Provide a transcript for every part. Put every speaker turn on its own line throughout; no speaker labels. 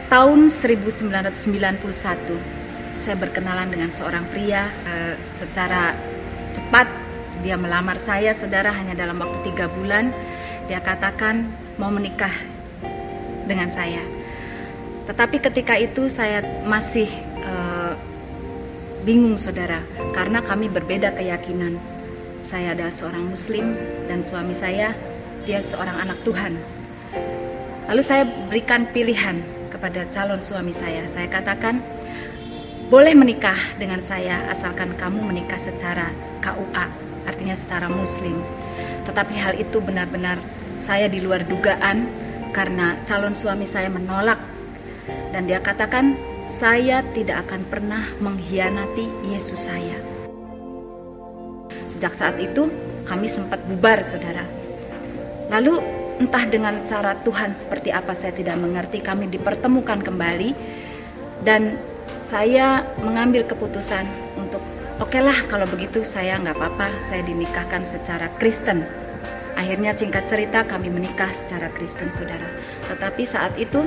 tahun 1991 saya berkenalan dengan seorang pria. Secara cepat dia melamar saya, saudara, hanya dalam waktu 3 bulan. Dia katakan mau menikah dengan saya. Tetapi ketika itu saya masih bingung, saudara, karena kami berbeda keyakinan. Saya adalah seorang Muslim dan suami saya, dia seorang anak Tuhan. Lalu saya berikan pilihan kepada calon suami saya. Saya katakan, boleh menikah dengan saya asalkan kamu menikah secara KUA, artinya secara Muslim. Tetapi hal itu benar-benar saya di luar dugaan karena calon suami saya menolak. Dan dia katakan, saya tidak akan pernah mengkhianati Yesus saya. Sejak saat itu kami sempat bubar, saudara. Lalu entah dengan cara Tuhan seperti apa saya tidak mengerti, kami dipertemukan kembali. Dan saya mengambil keputusan untuk okelah kalau begitu saya nggak apa-apa, saya dinikahkan secara Kristen. Akhirnya singkat cerita kami menikah secara Kristen, saudara. Tetapi saat itu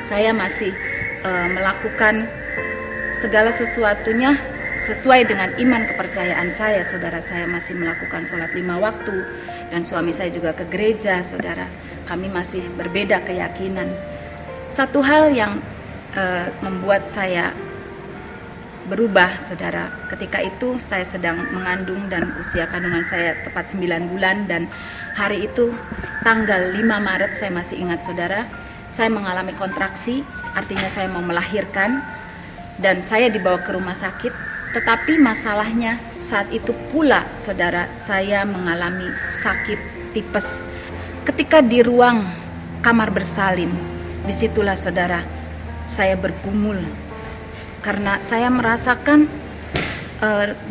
saya masih melakukan segala sesuatunya sesuai dengan iman kepercayaan saya, saudara. Saya masih melakukan sholat 5 waktu dan suami saya juga ke gereja, saudara. Kami masih berbeda keyakinan. Satu hal yang membuat saya berubah, saudara, ketika itu saya sedang mengandung dan usia kandungan saya tepat 9 bulan. Dan hari itu tanggal 5 Maret saya masih ingat, saudara, saya mengalami kontraksi, artinya saya mau melahirkan. Dan saya dibawa ke rumah sakit. Tetapi masalahnya saat itu pula, saudara, saya mengalami sakit tipes. Ketika di ruang kamar bersalin, disitulah, saudara, saya bergumul. Karena saya merasakan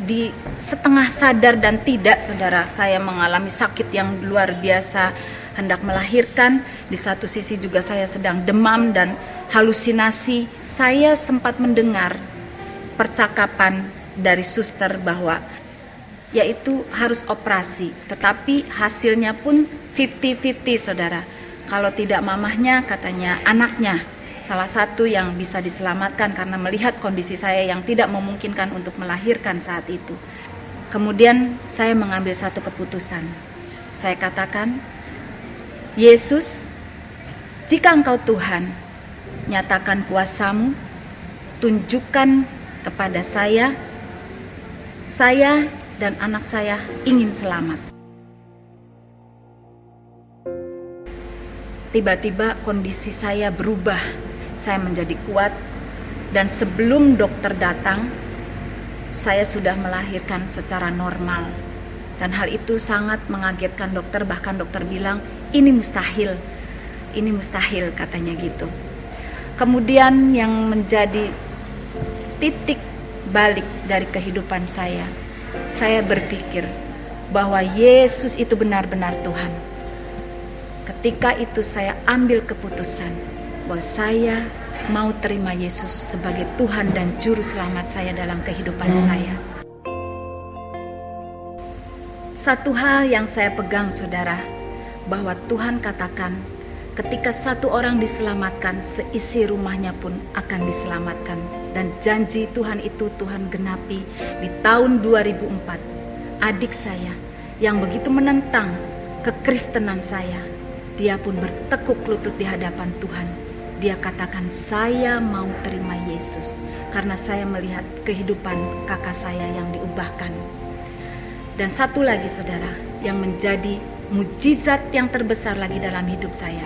di setengah sadar dan tidak, saudara, saya mengalami sakit yang luar biasa, hendak melahirkan. Di satu sisi juga saya sedang demam dan halusinasi. Saya sempat mendengar percakapan dari suster bahwa yaitu harus operasi, tetapi hasilnya pun 50-50, saudara. Kalau tidak mamahnya, katanya anaknya salah satu yang bisa diselamatkan karena melihat kondisi saya yang tidak memungkinkan untuk melahirkan saat itu. Kemudian saya mengambil satu keputusan. Saya katakan, Yesus, jika Engkau Tuhan, nyatakan kuasa-Mu, tunjukkan kepada saya dan anak saya ingin selamat. Tiba-tiba kondisi saya berubah. Saya menjadi kuat, dan sebelum dokter datang, saya sudah melahirkan secara normal. Dan hal itu sangat mengagetkan dokter, bahkan dokter bilang, ini mustahil, katanya gitu. Kemudian yang menjadi titik balik dari kehidupan saya berpikir bahwa Yesus itu benar-benar Tuhan. Ketika itu saya ambil keputusan bahwa saya mau terima Yesus sebagai Tuhan dan Juru Selamat saya dalam kehidupan saya. Satu hal yang saya pegang, saudara, bahwa Tuhan katakan ketika satu orang diselamatkan, seisi rumahnya pun akan diselamatkan. Dan janji Tuhan itu Tuhan genapi di tahun 2004. Adik saya yang begitu menentang kekristenan saya, dia pun bertekuk lutut di hadapan Tuhan. Dia katakan, saya mau terima Yesus karena saya melihat kehidupan kakak saya yang diubahkan. Dan satu lagi, saudara, yang menjadi mujizat yang terbesar lagi dalam hidup saya.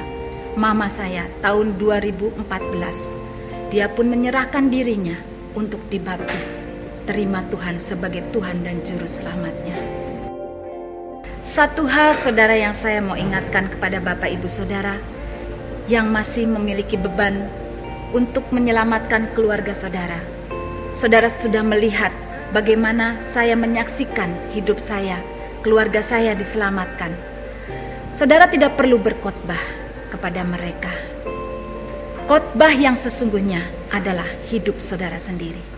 Mama saya tahun 2014, dia pun menyerahkan dirinya untuk dibaptis, terima Tuhan sebagai Tuhan dan Juru Selamatnya. Satu hal, saudara, yang saya mau ingatkan kepada Bapak Ibu Saudara yang masih memiliki beban untuk menyelamatkan keluarga saudara. Saudara sudah melihat bagaimana saya menyaksikan hidup saya, keluarga saya diselamatkan. Saudara tidak perlu berkhotbah kepada mereka. Khotbah yang sesungguhnya adalah hidup saudara sendiri.